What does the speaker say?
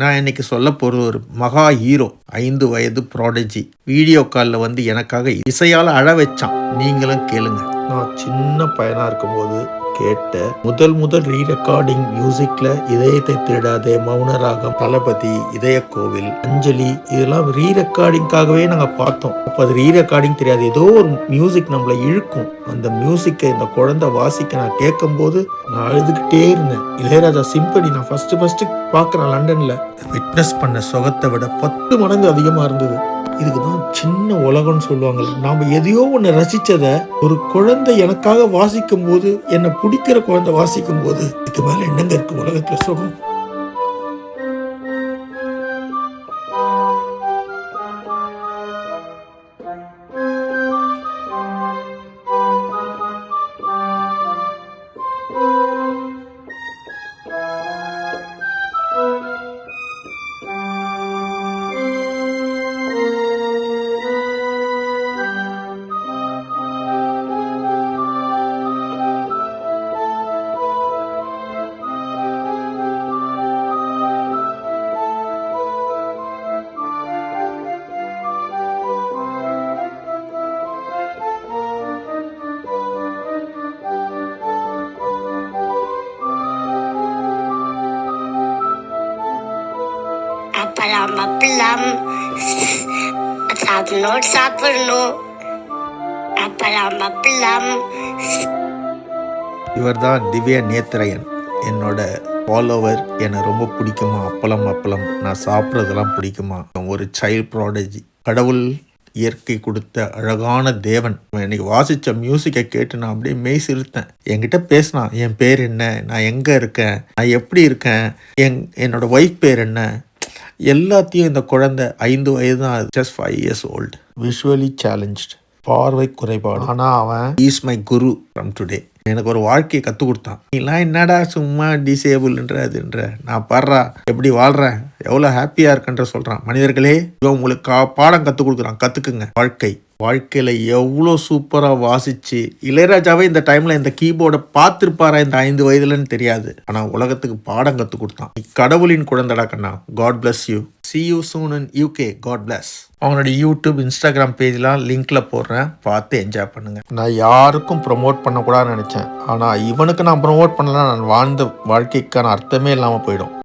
நான் இன்னைக்கு சொல்ல போகிறது ஒரு மகா ஹீரோ, 5 வயது ப்ராடஜி. வீடியோ காலில் வந்து எனக்காக இசையால் அழ வச்சான். நீங்களும் கேளுங்க. நான் சின்ன பையனாக இருக்கும்போது கேட்ட முதல் ரீ ரெக்கார்டிங் மியூசிக்ல இதயத்தை திருடாதே, மௌனராகம், தளபதி, இதய கோவில், அஞ்சலி, இதெல்லாம் ரீ ரெக்கார்டிங்காகவே நாங்கள் பார்த்தோம். அப்போ அது ரீ ரெக்கார்டிங் தெரியாது, ஏதோ ஒரு மியூசிக் நம்மளை இழுக்கும். அந்த மியூசிக்கை இந்த குழந்தை வாசிக்க நான் கேட்கும்போது நான் அழுதுகிட்டே இருந்தேன். இளையராஜா சிம்பனி நான் ஃபர்ஸ்ட் பார்க்குறேன் லண்டனில். விட்னஸ் பண்ண சுகத்தை விட 10 மடங்கு அதிகமாக இருந்தது. இதுக்கு தான் சின்ன உலகம்னு சொல்லுவாங்கல்ல. நாம் எதையோ ஒன்று ரசித்ததை ஒரு குழந்தை எனக்காக வாசிக்கும் போது, என்னை பிடிக்கிற குழந்தை வாசிக்கும் போது, இதுக்கு மேலே என்னங்க இருக்கு உலகத்தில் சுகம்? அப்பளம் சாப்பிடணும். அப்பளம். இவர் தான் திவ்யா நேத்ரையன், என்னோட ஃபாலோவர். என்னை ரொம்ப பிடிக்குமா அப்பளம், நான் சாப்பிட்றதெல்லாம் பிடிக்குமா. ஒரு சைல்ட் ப்ராடஜி. கடவுள் இயற்கை கொடுத்த அழகான தேவன். இன்னைக்கு வாசித்த மியூசிக்கை கேட்டு நான் அப்படியே மெய் சிறுத்தேன். என்கிட்ட பேசினான். என் பேர் என்ன, நான் எங்கே இருக்கேன், நான் எப்படி இருக்கேன், என்னோட ஒய்ஃப் பேர் என்ன, எல்லாத்தையும் இந்த குழந்தை 5 வயது தான், just 5 years old, visually challenged, பார்வை குறைபாடு. ஆனால் அவன் is my Guru from today. எனக்கு ஒரு வாழ்க்கையை கற்றுக் கொடுத்தான். நீலாம் என்னடா சும்மா டிசேபிள்ன்ற அதுன்ற, நான் பாடுறா எப்படி வாழ்கிறேன், எவ்வளோ ஹாப்பியாக இருக்குன்ற சொல்கிறான். மனிதர்களே, இவன் உங்களுக்கு பாடம் கற்றுக் கொடுக்குறான், கற்றுக்குங்க. வாழ்க்கையில் எவ்வளோ சூப்பராக வாசித்து, இளையராஜாவே இந்த டைமில் இந்த கீபோர்டை பார்த்துருப்பாரா இந்த 5 வயதுலன்னு தெரியாது. ஆனால் உலகத்துக்கு பாடம் கற்றுக் கொடுத்தான். கடவுளின் குழந்தைடா கண்ணா. God bless you. See you soon in UK. God bless. அவங்களோட யூடியூப், இன்ஸ்டாகிராம் பேஜ்லாம் லிங்க்ல போடுறேன், பார்த்து என்ஜாய் பண்ணுங்க. நான் யாருக்கும் ப்ரொமோட் பண்ணக்கூடாதுன்னு நினச்சேன். ஆனால் இவனுக்கு நான் ப்ரொமோட் பண்ணலாம், நான் வாழ்ந்த வாழ்க்கைக்கான அர்த்தமே இல்லாமல் போயிடும்.